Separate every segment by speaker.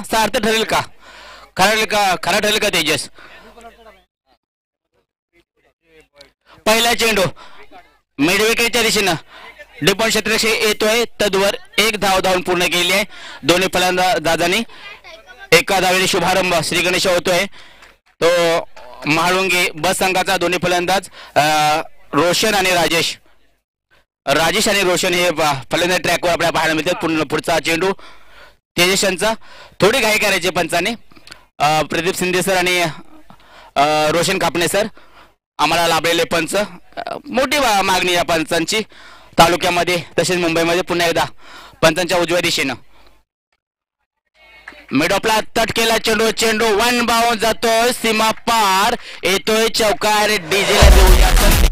Speaker 1: सार्थ ठरेल का? खरा ठरेल का तेजस? पहिला चेंडू मिडविकेटच्या दिशेनं डिपॉन क्षेत्रक्षे येतोय, तद्वर एक धाव धावून पूर्ण केली आहे दोन्ही फलंदाजांनी. एका धावेने शुभारंभ श्री गणेश होतोय. तो महाळुंगे बस संघाचा दोन्ही फलंदाज रोशन आणि राजेश आणि रोशन हे फलंदाज ट्रॅकवर आपल्याला पाहायला मिळतात. पुढचा चेंडू तेजशांचा. थोडी घाई करायची पंचाने. प्रदीप शिंदे सर आणि रोशन कापणे सर आम्हाला लाभलेले पंच. मोठी मागणी या पंचांची तालुक्यामध्ये तसेच मुंबईमध्ये. पुन्हा एकदा पंचांच्या उजव्या दिशेनं मिडॉपला तट केला चेंडू वन बाउंड जातोय सीमा पार येतोय चौकार. डीजेला देऊया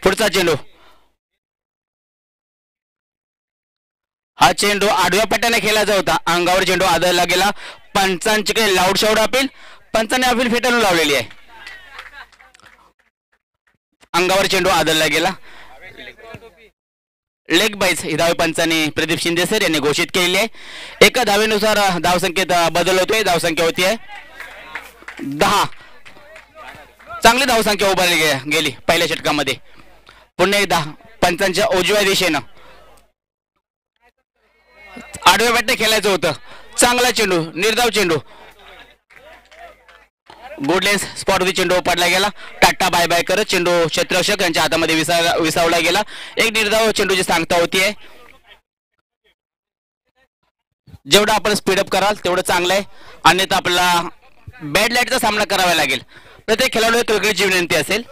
Speaker 1: पुढचा चेंडू. हा चेंडू आडव्या पट्ट्याने खेळायचा होता. अंगावर चेंडू आदळला गेला. पंचांची काही लाऊड शाऊड अपील पंचाने अपील फेटाळून लावलेली आहे. अंगावर चेंडू आदळला गेला. लेग बाईज ही धाव पंचाने प्रदीप शिंदे सर यांनी घोषित केलेली आहे. एका धावेनुसार धावसंख्येत बदल होतोय. धावसंख्या होती आहे 10. चांगली धावसंख्या उभारली गेली पहिल्या षटकामध्ये. पुन्हा एकदा पंचांच्या उजव्या दिशेनं आडव्या बॅटने खेळायचं होतं. चांगला चेंडू निर्धाव चेंडू गुडलेन्स स्पॉटवरती चेंडू पडला गेला. टाटा बाय बाय करत चेंडू क्षेत्ररक्षक यांच्या हातामध्ये विसावला गेला. एक निर्धाव चेंडूची सांगता होतीये. जेवढा आपण स्पीडअप कराल तेवढं चांगलं आहे, अन्यथा आपल्याला बॅड लाईटचा सामना करावा लागेल. प्रत्येक खेळाडूला क्रिकेटची विनंती असेल.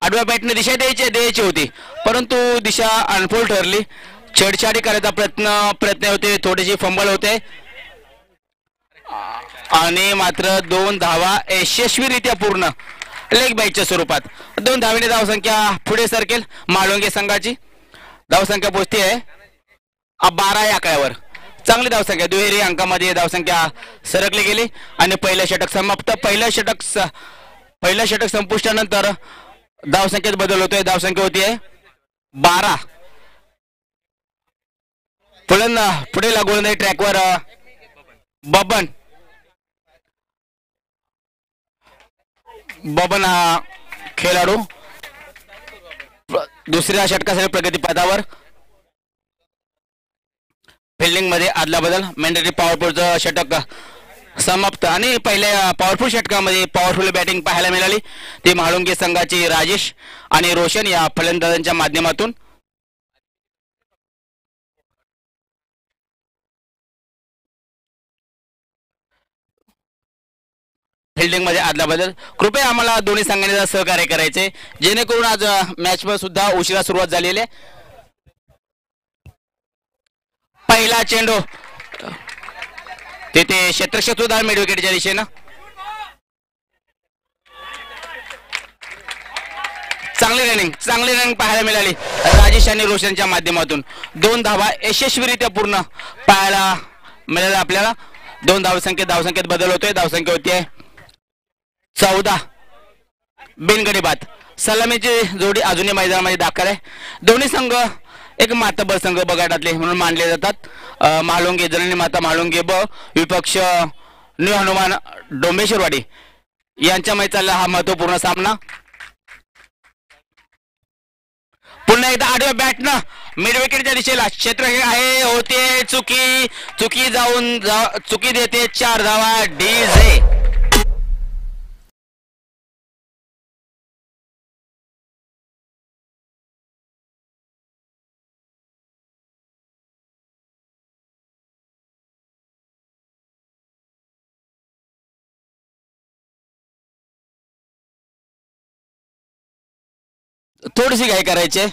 Speaker 1: आडव्या बॅटने दिशा द्यायची होती परंतु दिशा अनफोल्ड ठरली. छेडछाडी करायचा प्रयत्न होते. थोडीशी फंबल होते आणि मात्र 2 धावा यशस्वीरित्या पूर्ण लेग बाईटच्या स्वरूपात. 2 धावेने धावसंख्या पुढे सरकेल माळुंगे संघाची. धावसंख्या पोहोचते आहे 12 या आकड्यावर. चांगली धावसंख्या दुहेरी अंकामध्ये धावसंख्या सरकली गेली आणि पहिलं षटक समाप्त. पहिलं षटक संपुष्टानंतर धावसंख्येत बदल होतोय. धावसंख्या होतीये 12. पुढे लागून ट्रॅकवर बबन हा खेळाडू दुसऱ्या षटकासाठी प्रगतीपथावर. फिल्डिंग मध्ये आदला बदल. मॅन्डेटरी पॉवरफुलचं षटक समाप्त आणि पहिल्या पॉवरफुल षटकामध्ये पॉवरफुल बॅटिंग पाहायला मिळाली. ती म्हाळुंगे संघाची राजेश आणि रोशन या फलंदाजांच्या माध्यमातून. फिल्डिंग मध्ये आदला बदल. कृपया आम्हाला दोन्ही संघांनी सहकार्य करायचे जेणेकरून आज मॅच मध्ये सुद्धा उशिरा सुरुवात झालेली आहे. पहिला चेंडू तेथे क्षेत्रक्षक मिड विकेटच्या दिशेनं. चांगली रनिंग पाहायला मिळाली राजेश आणि रोशनच्या माध्यमातून. 2 धावा यशस्वीरित्या पूर्ण पाहायला मिळाल्या आपल्याला. 2 धावसंख्येत बदल होतोय. धावसंख्या होतीये 14. बिनगडी बाद. सलामीची जोडी अजूनही मैदानामध्ये दाखल आहे. दोन्ही संघ एक मातबर संघ बगाटातले म्हणून मानले जातात. म्हाळुंगे जननी माता म्हाळुंगे विपक्ष न्यू हनुमान डोंबेश्वरवाडी यांच्यामध्ये चालला हा महत्वपूर्ण सामना. पुन्हा एकदा आडव्या बॅटनं मिड विकेटच्या दिशेला क्षेत्र आहे. होते चुकी देते 4 धावा. डीजे थोडीशी घाई करायची आहे.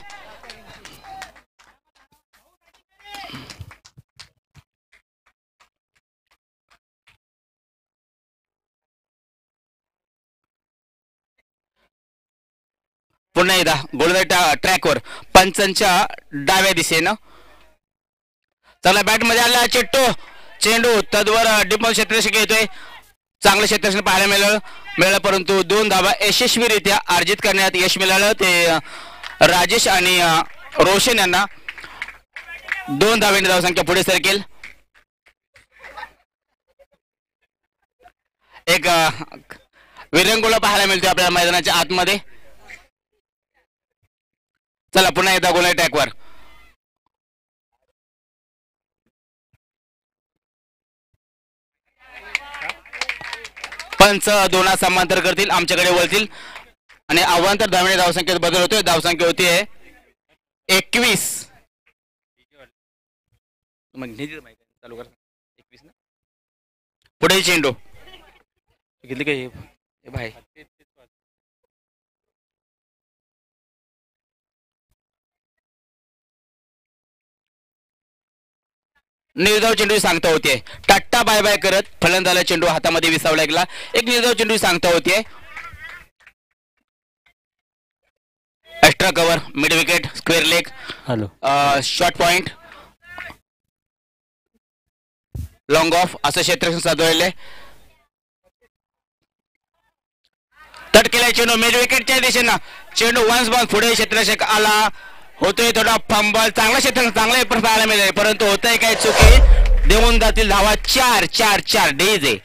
Speaker 1: पुन्हा एकदा गोलंदाज ट्रॅकवर पंचांच्या डाव्या दिशेनं. चला बॅट मध्ये आला चेंडू तद्वर डिपॉन क्षेत्ररक्षक येतोय. चांगलं क्षेत्ररक्षण पाहायला मिळालं परंतु 2 धावा यशस्वीरित्या अर्जित करण्यात यश मिळालं. ते राजेश आणि रोशन यांना 2 धावांनी धावसंख्या पुढे सरकेल. एक विरंगुळा पाहायला मिळतोय आपल्याला मैदानाच्या आतमध्ये. चला पुन्हा एकदा गोलंदाज ट्रॅकवर. पंच 2 समांतर करतील, आमच्याकडे वळतील आणि अवांतर धावणे धावसंख्येत बदल होतोय. धावसंख्या होती 21. चालू कर 21 ना. पुढे चेंडू घेतली काय भाई. निर्धाव चेंडू सांगता होते. टाटा बाय बाय करत फलंदाला चेंडू हातामध्ये विसावला गेला. एक निर्धाव चेंडू सांगता होते. Extra cover, mid wicket, square leg, short point, long of असं क्षेत्ररक्षण साधवलेलं आहे. तट केलाय चेंडू मिड विकेटच्या दिशेनं. चेंडू वन्स बॉल पुढे क्षेत्ररक्षक आला. होतोय थोडा फंबल. चांगला क्षेत्र चांगला पाहायला मिळेल परंतु होतंय काय चुकी. देऊन जातील धावा 4 डीजे.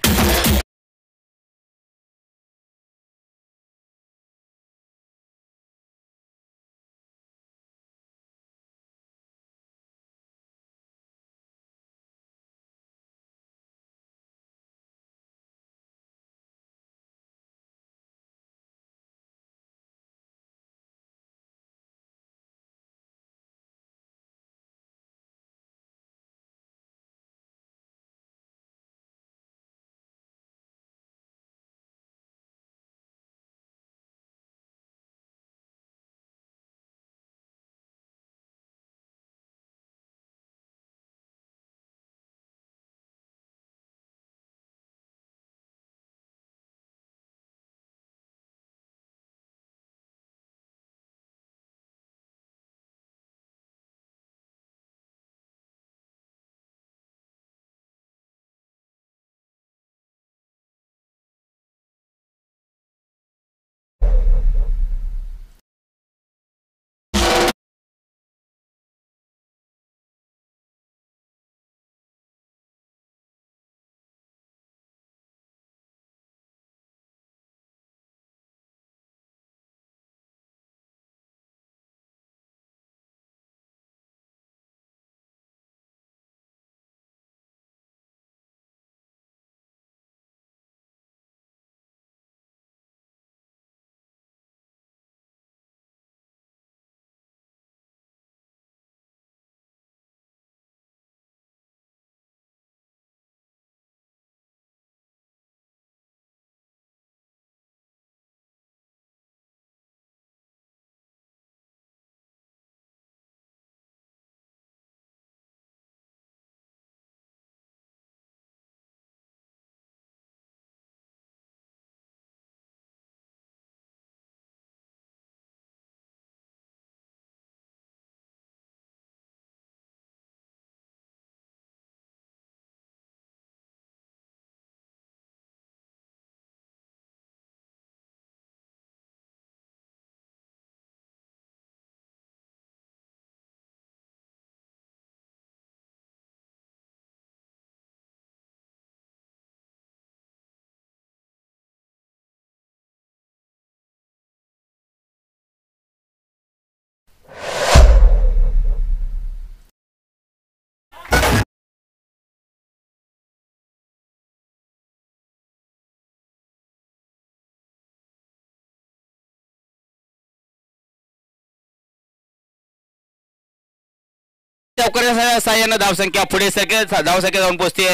Speaker 1: चौकाच्या साह्यानं धावसंख्या पुढे सरकेल. धावसंख्या जाऊन पोहोचते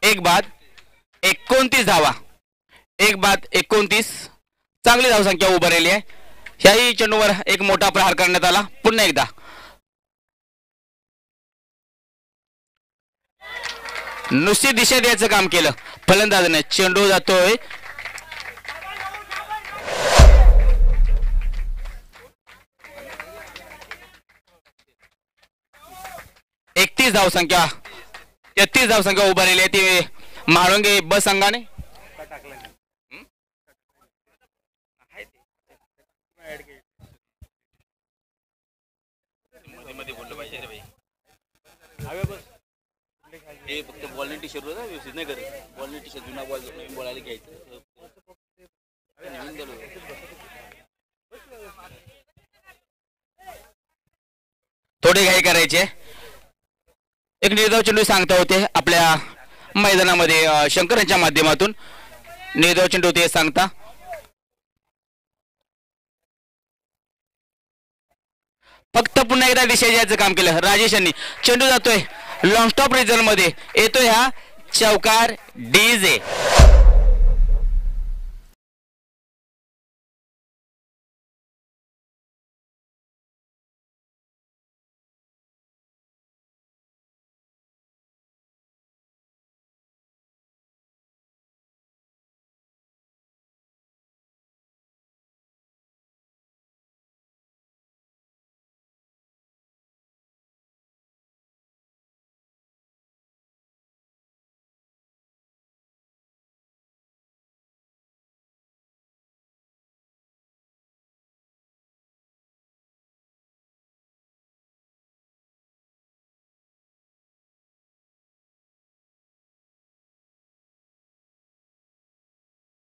Speaker 1: 1 बाद 29 धावा. 1 बाद 29. चांगली धावसंख्या उभारलेली आहे. ह्याही चेंडूवर एक मोठा प्रहार करण्यात आला. पुन्हा एकदा नुसती दिशा द्यायचं काम केलं फलंदाजाने. चेंडू जातोय 31 धावसंख्या 33 धावसंख्या उभारलेली आहे ती म्हाळुंगे ब संघाने. हे फक्त बॉलने टी शर्ट होता व्यवस्थित नाही करत. बॉलने टी शर्ट जुना बॉल नवीन बॉलायला घ्यायचं. थोडी घाई करायची. एक निर्धाव चेंडू सांगता होते आपल्या मैदानामध्ये शंकर यांच्या माध्यमातून निर्धाव चेंडू ते सांगता. फक्त पुन्हा एकदा दिशा द्यायचं काम केलं राजेश यांनी. चेंडू जातोय लॉंग स्टॉप रिझल्ट मध्ये येतोय हा चौकार डीजे.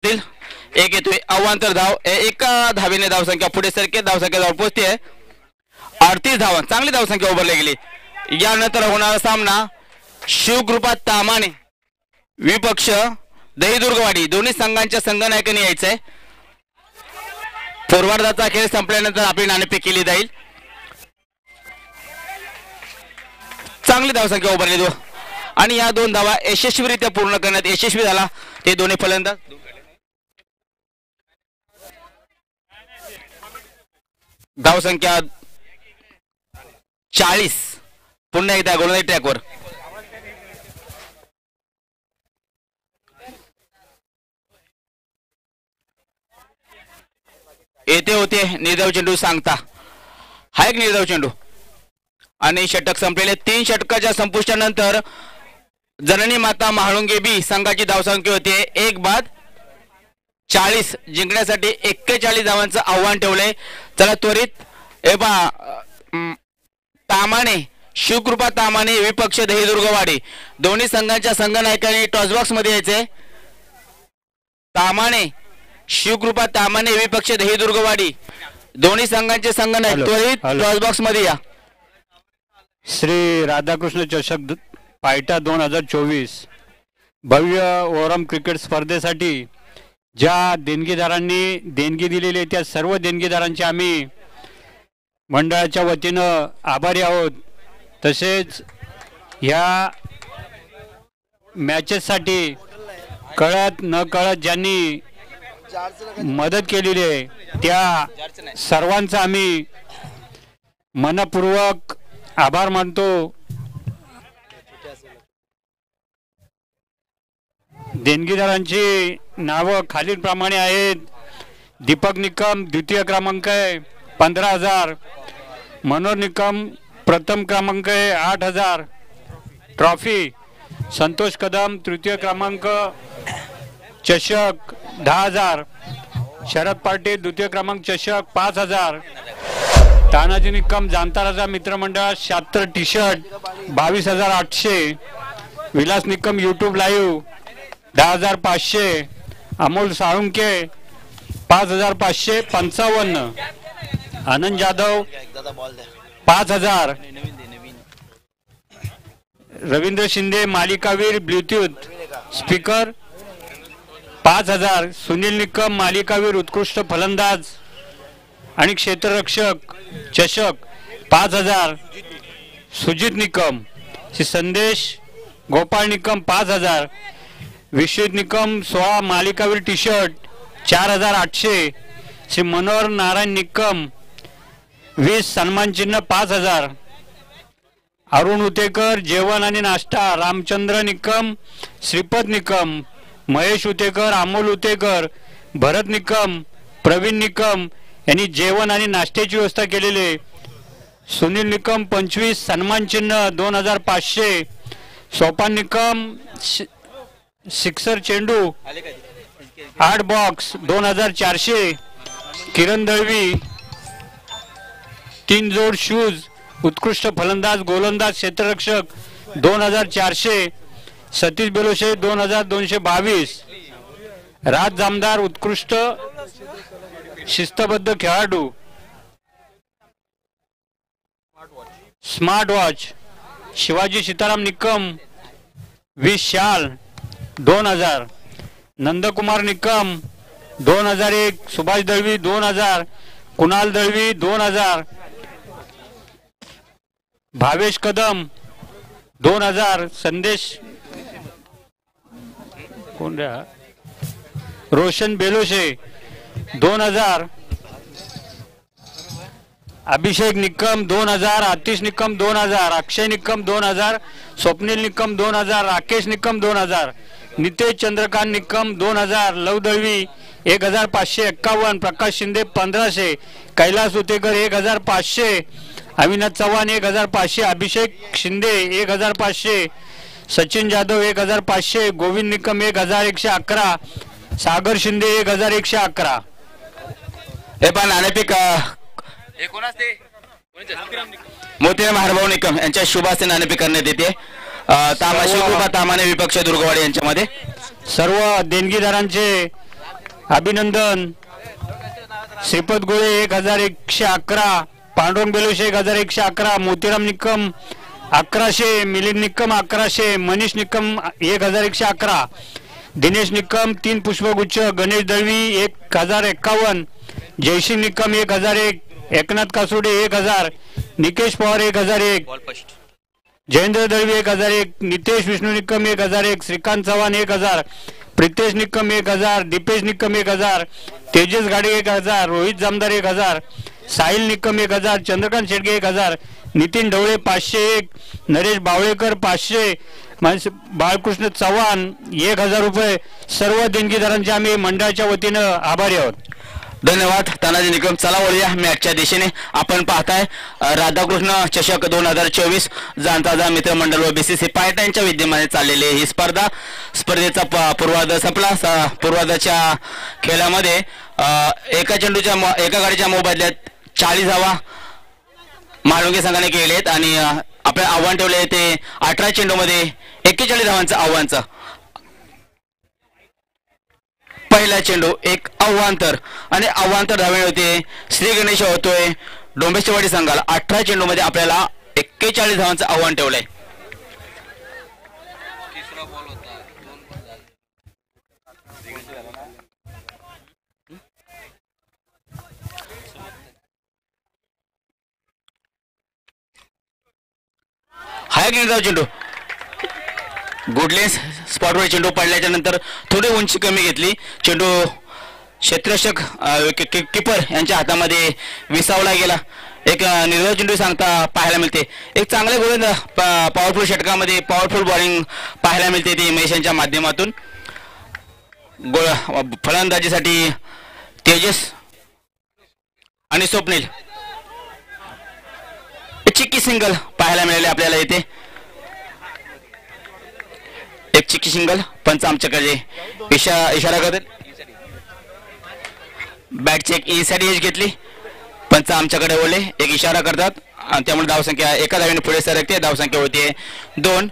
Speaker 1: एक येतोय अवांतर धाव. एका धावेने धावसंख्या पुढे सरके धावसंख्या जाऊन पोहोचते 38 धावा. चांगली धावसंख्या उभारली गेली. यानंतर होणारा सामना शिवकृपा तामाने विपक्ष दहीदुर्गवाडी दोन्ही संघांच्या संघनायकांनी यायचंय. फॉरवर्डाचा खेळ संपल्यानंतर आपली नाणेफेक केली जाईल. चांगली धावसंख्या उभारली आणि या दोन धावा यशस्वीरित्या पूर्ण करण्यात यशस्वी झाला ते दोन्ही फलंदाज. धावसंख्या 40. पुन्हा एकदा गोलंदाजी ट्रॅकवर. येथे होते निर्धाव चेंडू सांगता. हा एक निर्धाव चेंडू आणि षटक संपलेले. 3 षटकाच्या संपुष्टानंतर जननी माता म्हाळुंगे बी संघाची धावसंख्या होते 1 बाद 40. जिंकण्यासाठी 41 धावांचं आव्हान ठेवलंय. चला त्वरित तामाने शिवकृपा तामाने विपक्ष दहीदुर्गवाडी दोन्ही संघांच्या संघनायकांनी टॉसबॉक्स मध्ये यायचे. तामाने शिवकृपा तामाने विपक्ष दहीदुर्गवाडी दोन्ही संघांचे संघनायक त्वरित टॉसबॉक्स मध्ये या.
Speaker 2: श्री राधाकृष्ण चषक पायटा 2024 भव्य ओरम क्रिकेट स्पर्धेसाठी ज्या देणगीदारांनी देणगी दिलेली त्या सर्व देणगीदारांचे आम्ही मंडळाच्या वतीनं आभारी आहोत. तसेच ह्या मॅचेससाठी कळत न कळत ज्यांनी मदत केलेली आहे त्या सर्वांचा आम्ही मनपूर्वक आभार मानतो. देणगीदारांची नावं खालीलप्रमाणे आहेत. दीपक निकम द्वितीय क्रमांक आहे 15,000. मनोज निकम प्रथम क्रमांक आहे 8,000 ट्रॉफी. संतोष कदम तृतीय क्रमांक चषक 10,000. शरद पाटील द्वितीय क्रमांक चषक 5,000. तानाजी निकम जामताराचा मित्रमंडळ 76 T shirt 22,800. Vilas Nikam YouTube live 10,500. Amol Salunke 5,555. आनंद जाधव 5,000. रवींद्र शिंदे मालिकावीर ब्लूटूथ स्पीकर 5,000. सुनील निकम मालिकावीर उत्कृष्ट फलंदाज आणि क्षेत्ररक्षक चषक 5,000. सुजित निकम संदेश गोपाळ निकम 5,000. विश्वित निकम 16 मालिकावीर टी शर्ट 4,800. श्री मनोहर नारायण निकम 20 सन्मान चिन्ह 5,000. अरुण उतेकर जेवण आणि नाश्ता रामचंद्र निकम, श्रीपद निकम, महेश उतेकर, अमोल उतेकर, भरत निकम, प्रवीण निकम यांनी जेवण आणि नाश्त्याची व्यवस्था केलेली. सुनील निकम 25 सन्मान चिन्ह 2,500. सोपान निकम सिक्सर चेंडू 8 बॉक्स 2,400. किरण दळवी 3 जोड शूज उत्कृष्ट फलंदाज गोलंदाज क्षेत्ररक्षक 2,400. सतीश बेलोशे 2,222. राज जामदार उत्कृष्ट शिस्तबद्ध खेळाडू. स्मार्ट वॉच शिवाजी सीताराम निकम 20 शाल 2,000. नंदकुमार निकम 2,001. सुभाष दळवी 2,000. कुणाल दळवी 2,000. भावेश कदम 2,000. संदेश कोण रे? रोशन बेलोशे 2,000. अभिषेक निकम 2,000. आतिश निकम 2,000. अक्षय निकम 2,000. स्वप्नील निकम 2,000. राकेश निकम 2,000. नितेश चंद्रकांत निकम 2,000. लव दळवी 1,551. प्रकाश शिंदे 1,500. कैलास उतेकर 1,500. अविनाश चव्हाण 1,500. अभिषेक शिंदे 1,500. सचिन जाधव 1,500. गोविंद निकम 1,111. सागर शिंदे 1,111.
Speaker 1: हे पण नाणेफेक मोतीराम हरभाऊ निकम यांच्या शुभ हस्ते नाणेफेक करण्यात येते. तामाने विपक्ष दुर्गवाडी यांच्यामध्ये
Speaker 2: सर्व देणगीदारांचे अभिनंदन. श्रीपद गोळे 1,111. पांडुरंग बेलोशे 1,111. मोतीराम निकम 1,100. मिलिंद निकम 1,100. मनीष निकम 1,111. दिनेश निकम 3 पुष्पगुच्छ. गणेश दळवी 1,051. जयसिंग निकम 1,001. एकनाथ कासोडे 1,000. निकेश पवार 1,001. जयेंद्र दळवी 1,001. नितेश विष्णू निकम 1,001. श्रीकांत चव्हाण 1,000. प्रितेश निकम 1,000. दीपेश निकम 1,000. तेजस गाडे 1,000. रोहित जामदार 1,000. साहिल निकम 1,000. चंद्रकांत शेडगे 1,000. नितीन ढवळे 501. नरेश बावळेकर 500. बाळकृष्ण चव्हाण 1,000 रुपये. सर्व देणगीदारांचे आम्ही मंडळाच्या वतीनं आभारी आहोत.
Speaker 1: धन्यवाद तानाजी निकम. चला वळूया मॅचच्या दिशेने. आपण पाहताय राधाकृष्ण चषक 2024 जाणता मित्रमंडळ व बीसीसी पायटांच्या विद्यमाने चाललेली ही स्पर्धेचा पूर्वार्ध संपला. पूर्वार्धाच्या खेळामध्ये एका गाडीच्या मोबदल्यात 40 धावा माळुंगे संघाने केले आहेत आणि आपले आव्हान ठेवले ते 18 चेंडूमध्ये 41 धावांचं आव्हानचं. पहिला चेंडू एक आव्हांतर आणि आव्हांतर धावे होते श्री गणेश होतोय डोंबेचेवाडी संघाला. 18 चेंडूमध्ये आपल्याला 41 धावांचं आव्हान ठेवलंय. हाय गेंदाव चेंडू गुडलेन्स स्पॉटवर चेंडू पडल्याच्या नंतर थोडी उंची कमी घेतली. चेंडू क्षेत्ररक्षक कीपर यांच्या हातामध्ये विसावला गेला. एक निर्धाव चेंडू सांगता पाहायला मिळते. एक चांगले गोलंदाज पॉवरफुल षटकामध्ये पॉवरफुल बॉलिंग पाहायला मिळते ती महेश यांच्या माध्यमातून. फलंदाजीसाठी तेजस आणि स्वप्नील चिक्की सिंगल पाहायला मिळाले आपल्याला इथे. एक चिक्की सिंगल पंच आमच्याकडे इशारा करतात. बॅट चेक इनसाइड एज घेतली. पंच आमच्याकडे वळले एक इशारा करतात आणि त्यामुळे धावसंख्या एका धावेने पुढे सरकते. धावसंख्या होते 2.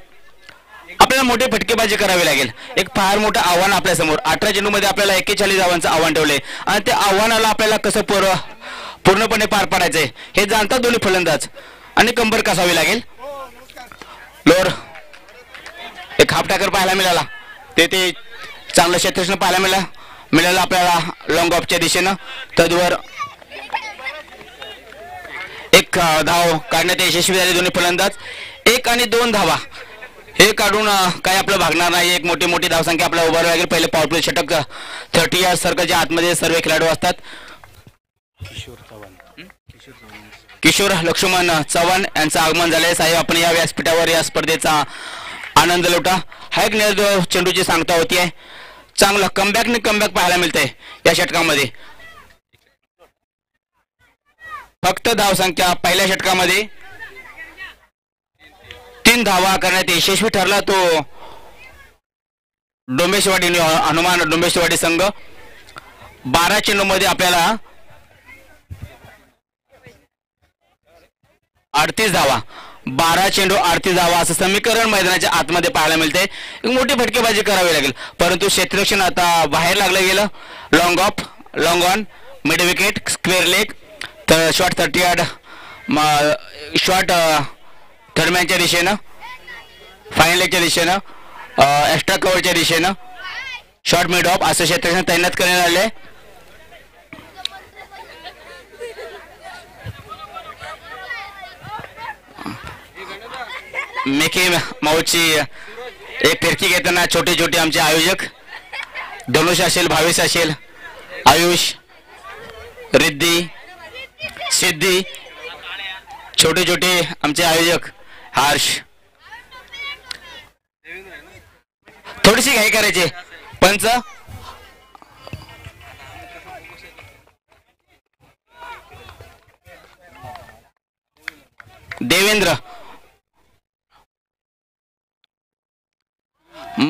Speaker 1: आपल्याला मोठे फटकेबाजी करावी लागेल. एक फार मोठं आव्हान आपल्या समोर. 18 चेंडूमध्ये आपल्याला 41 धावांचं आव्हान ठेवले आणि त्या आव्हानाला आपल्याला कसं पूर्णपणे पार पाडायचंय हे जाणतात दोन्ही फलंदाज आणि कंबर कसावी लागेल. लोअर एक हाफ टॅकर पाहायला मिळाला. ते चांगलं क्षेत्ररक्षण पाहायला मिळालं आपल्याला लॉंग ऑफच्या दिशेनं. तद्वर एक धाव काढण्यात यशस्वी झाले दोन्ही फलंदाज. 1 आणि 2 धावा हे काढून काय आपलं भागणार नाही. एक मोठी धावसंख्या आपल्याला उभारावी लागेल. पहिले पॉवरप्ले षटक 30 यार्ड सर्कलच्या आतमध्ये सर्व खेळाडू असतात. किशोर लक्ष्मण चव्हाण यांचं आगमन झालंय. साहेब आपण या व्यासपीठावर या स्पर्धेचा आनंद लुटा. हा एक निर्धाव चेंडूची सांगता होती आहे. चांगलं कमबॅक पाहायला मिळतंय या षटकामध्ये. फक्त धावसंख्या पहिल्या षटकामध्ये 3 धावा करण्यात यशस्वी ठरला तो डोंबेशवाडी हनुमान डोंबेशवाडी संघ. 12 चेंडूमध्ये आपल्याला 38 धावा, 12 चेंडू 38 धावा असं समीकरण मैदानाच्या आतमध्ये पाहायला मिळते. एक मोठी फटकेबाजी करावी लागेल परंतु क्षेत्ररक्षण आता बाहेर लागलं गेलं. Long on mid wicket square leg तर शॉर्ट 30 यार्ड शॉर्ट थर्डमॅनच्या दिशेनं, फायनल लेगच्या दिशेनं, एक्स्ट्रा कव्हरच्या दिशेनं शॉर्ट मिड ऑफ असं क्षेत्ररक्षण तैनात करण्यात आले. मिकी माऊची एक फिरकी घेताना छोटे छोटे आमचे आयोजक धनुष असेल, भावेश असेल, आयुष, रिद्धी, सिद्धी, छोटे छोटे आमचे आयोजक हर्ष. थोडीशी घाई करायची. पंच देवेंद्र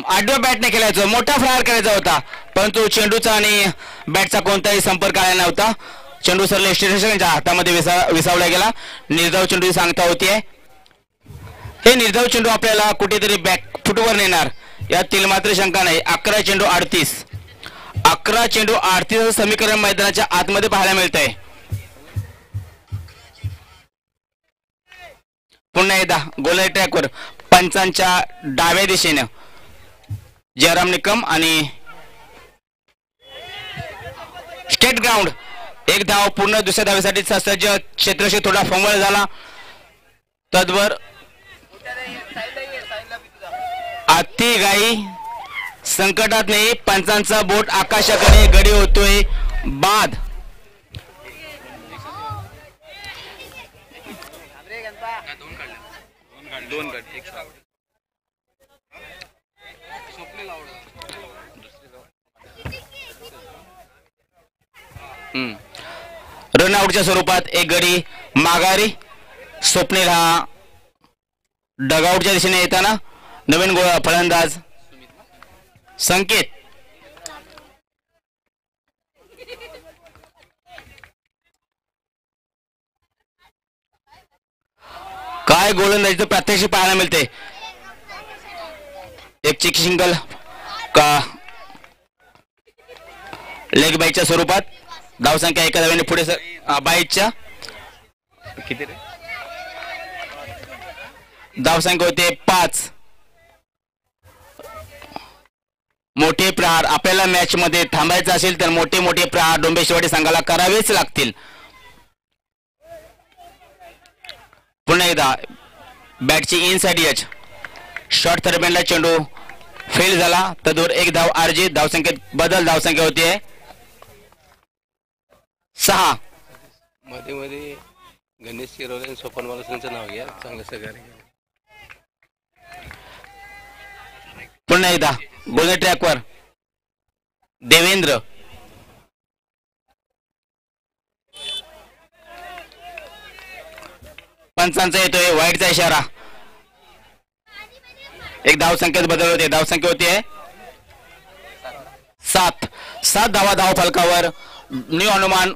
Speaker 1: आडव्या बॅटने खेळायचं, मोठा फायर करायचा होता परंतु चेंडूचा आणि बॅटचा कोणताही संपर्क आला नव्हता. चेंडू सरले स्टेशनच्या हातामध्ये विसावला गेला. निर्धाव चेंडू सांगता होती आहे. हे निर्धाव चेंडू आपल्याला कुठेतरी बॅक फुटवर नेणार यातील मात्र शंका नाही. 11 चेंडू 38, 11 चेंडू 38 समीकरण मैदानाच्या आतमध्ये पाहायला मिळत आहे. पुन्हा एकदा गोल ट्रॅकवर पंचांच्या डाव्या दिशेने जयराम निकम आणि स्टेट ग्राउंड. एक धाव पूर्ण दुसऱ्या धावेसाठी सज्ज. क्षेत्रक्षेत्र थोडा फंगळ झाला. तद्वर आती गाई संकटात नाही. पंचांचा बोट आकाशाकडे गडी होतोय बाद. रनआउटच्या स्वरूपात एक गडी माघारी. स्वप्नील हा डगआउटच्या दिशेने येताना नवीन फलंदाज संकेत. काय गोलंदाजीचं प्रात्यक्षिक पाहायला मिळते. एक चिक सिंगल का लेग बाईकच्या स्वरूपात. धावसंख्या एका धावेने पुढे बाईकच्या किती रे धावसंख्या होते 5. मोठे प्रहार आपल्याला मॅच मध्ये थांबायचं असेल तर मोठे मोठे प्रहार डोंबेशवाडी संघाला करावेच लागतील. पुन्हा एकदा बॅटची इनसाइड एज शॉर्ट थर्डमॅनला चेंडू फेल झाला. तदवर एक धाव अर्जित. धावसंख्येत बदल. धावसंख्या होती 6.
Speaker 3: मध्ये मध्ये गणेश शिरोळे आणि सोपन वालसांचं नाव घ्या. चांगलं सहकार्य.
Speaker 1: पुन्हा एकदा गोल ट्रॅकवर देवेंद्र. पंचांचा येतोय वाईटचा इशारा. एक धावसंख्येत बदल होते. धावसंख्या होती 7 धावा धाव फलकावर न्यू हनुमान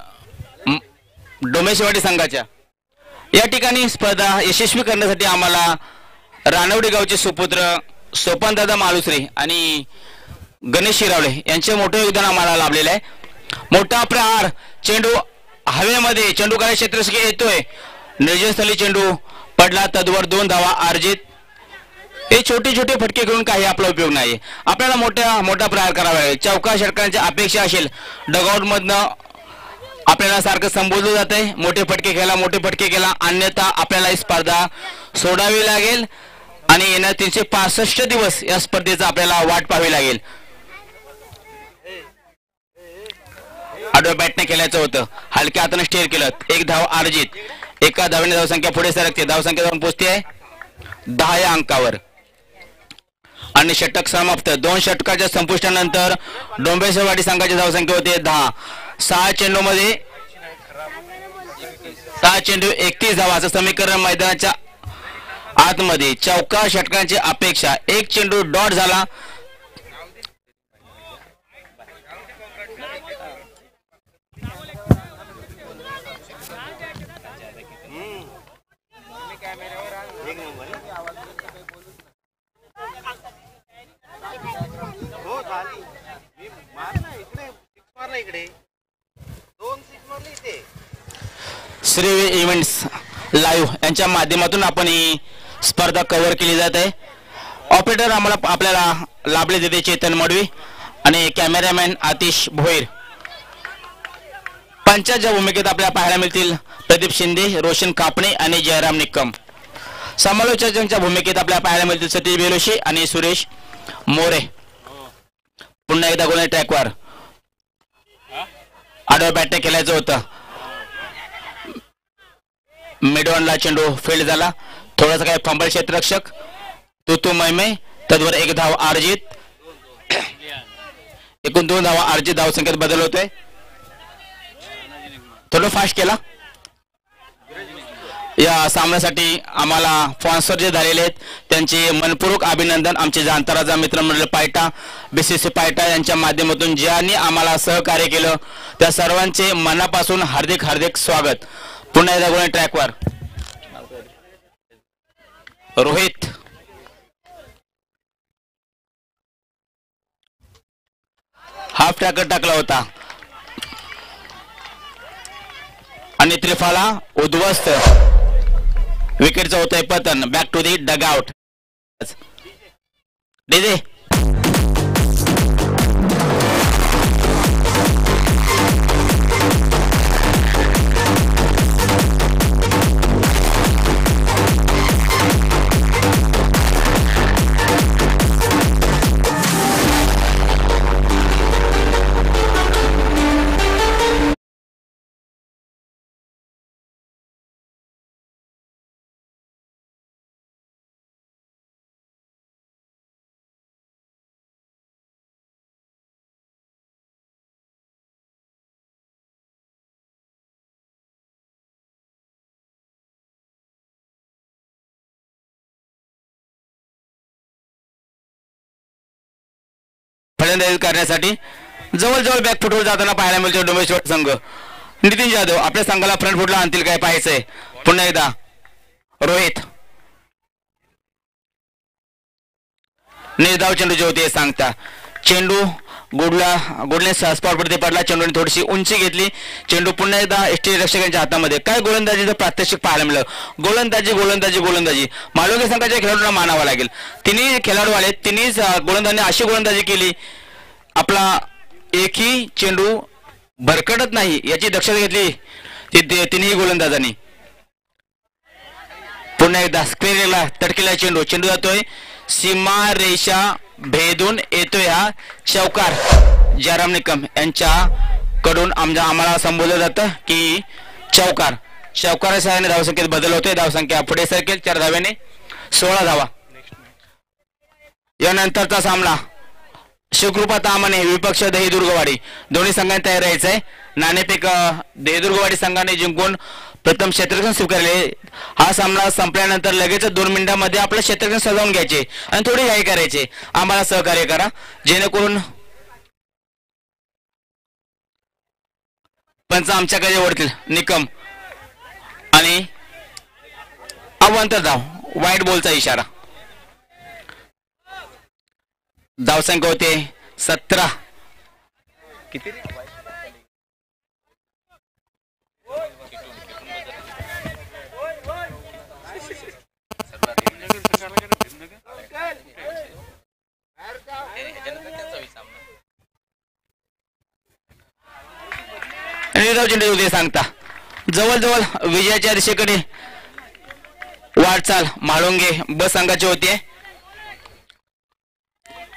Speaker 1: डोमेशवाडी संघाच्या. या ठिकाणी स्पर्धा यशस्वी करण्यासाठी आम्हाला रानवडी गावचे सुपुत्र सोपानदादा मालुसरे आणि गणेश शिरावळे यांचे मोठे योगदान आम्हाला लाभलेलं आहे. मोठा प्रहार. चेंडू हवेमध्ये चेंडू काय क्षेत्ररक्षक येतोय. निर्जनस्थळी चेंडू पडला. तद्वर 2 धावा अर्जित. हे छोटे छोटे फटके घेऊन काही आपला उपयोग नाही. आपल्याला मोठा प्रहार करावा लागेल. चौका षटकांची अपेक्षा असेल. डगआउट मधनं आपल्याला सारखं संबोधलं जात आहे मोठे फटके केला अन्यथा आपल्याला ही स्पर्धा सोडावी लागेल आणि येणारे 365 दिवस या स्पर्धेचा आपल्याला वाट पाहावी लागेल. आडव्या बॅटने खेळायचं होतं, हलक्या हाताने स्टेअर केलं, एक धाव अर्जित, एका धावेने धावसंख्या पुढे सरकते, धावसंख्या जाऊन पोहोचते आहे 10 या अंकावर आणि षटक समाप्त. 2 षटकाच्या संपुष्टानंतर डोंबेश्वरवाडी संघाची धावसंख्या होते 10. 6 चेंडूमध्ये 6 चेंडू 31 धावा असं समीकरण मैदानाच्या आतमध्ये. चौका षटकांची अपेक्षा, एक चेंडू डॉट झाला. श्री इव्हेंट्स लाईव्ह यांच्या माध्यमातून आपण ही स्पर्धा कव्हर केली जात आहे. ऑपरेटर आम्हाला आपल्याला लाभले देते चेतन मडवी आणि कॅमेरामॅन आतिश भोईर. पंचाच्या भूमिकेत आपल्याला पाहायला मिळतील प्रदीप शिंदे, रोशन कापणे आणि जयराम निक्कम. समालोचकांच्या भूमिकेत आपल्याला पाहायला मिळतील सतीश बेलोशी आणि सुरेश मोरे. पुन्हा एकदा गोल ट्रॅकवर आडव्या बॅटने खेळायचं होतं. मिडवनला चेंडू फील्ड झाला, थोडासा काय फंबल क्षेत्ररक्षक तुतू मैमे, तद्वर एक धाव अर्जित, एकूण 2 धावा अर्जित. धावसंख्येत बदल होतोय, थोडं फास्ट केला. या सामन्यासाठी आम्हाला स्पॉन्सर जे झालेले आहेत त्यांचे मनपूर्वक अभिनंदन. आमचे जाणता मित्रमंडळ पायटा, BCC पायटा यांच्या माध्यमातून ज्यांनी आम्हाला सहकार्य केलं त्या सर्वांचे मनापासून हार्दिक हार्दिक स्वागत. पुन्हा एकदा गोल ट्रॅकवर रोहित, हाफ ट्रॅकर टाकला होता आणि त्रिफाला उद्ध्वस्त. विकेटचं होतंय पतन. Back to the dugout. DJ फलंदाजी करण्यासाठी जवळजवळ बॅक फुटवर जाताना पाहायला मिळतो डोमेश्वर संघ. नितीन जाधव आपल्या संघाला फ्रंट फुटला आणतील काय पाहायचंय. पुन्हा एकदा रोहित, निर्धाव चेंडू जे होते सांगता चेंडू गुडने स्पॉटवरती पडला. चेंडूने थोडीशी उंची घेतली. चेंडू पुन्हा एकदा एसटी रक्षकांच्या हातामध्ये. काय गोलंदाजीचं प्रात्यक्षिक पाहायला मिळालं. गोलंदाजी गोलंदाजी गोलंदाजी मालवणी संघाच्या खेळाडूंना मानावं लागेल. तिन्ही खेळाडू आले, तिन्ही गोलंदाजांनी अशी गोलंदाजी केली आपला एकही चेंडू भरकटत नाही याची दक्षता घेतली तिन्ही गोलंदाजांनी. पुन्हा एकदा स्क्वेअरला तडकेला चेंडू जातोय सीमा रेषा भेदून येतोय. हा चौकार जयराम निकम यांच्याकडून आम्हाला संबोधलं जातं की चौकार सहाय्याने धावसंख्येत बदल होतोय. धावसंख्या पुढे सरकेल 4 धाव्याने 16 धावा. यानंतरचा सामना शिवकृपा तामाने विपक्ष दहीदुर्गवाडी. दोन्ही संघांनी तयार राहायचंय. नाणेफेक दहीदुर्गवाडी संघाने जिंकून प्रथम क्षेत्ररक्षण स्वीकारले. हा सामना संपल्यानंतर लगेच 2 मिनिटांमध्ये आपलं क्षेत्ररक्षण सजावून घ्यायचे आणि थोडी घाई करायचे. आम्हाला सहकार्य करा जेणेकरून पंच आमच्याकडे ओढतील. निकम आणि अवांतर धाव, वाईट बॉलचा इशारा. धावसंख्या होते 17. किती चेंडू सांगता जवळजवळ विजयाच्या दिशेकडे वाटचाल म्हाळुंगे ब संघाची होती.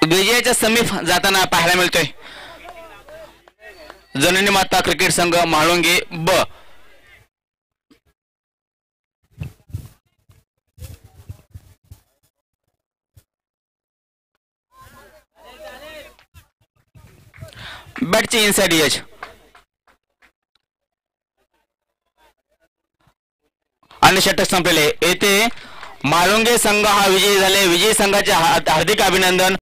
Speaker 1: विजयाच्या समीप जाताना पाहायला मिळतोय जननी माता क्रिकेट संघ म्हाळुंगे ब. बॅटची इनसाइड एज. आणि षटक संपलेले. येथे म्हाळुंगे संघ हा विजयी झाले. विजयी संघाचे हार्दिक अभिनंदन.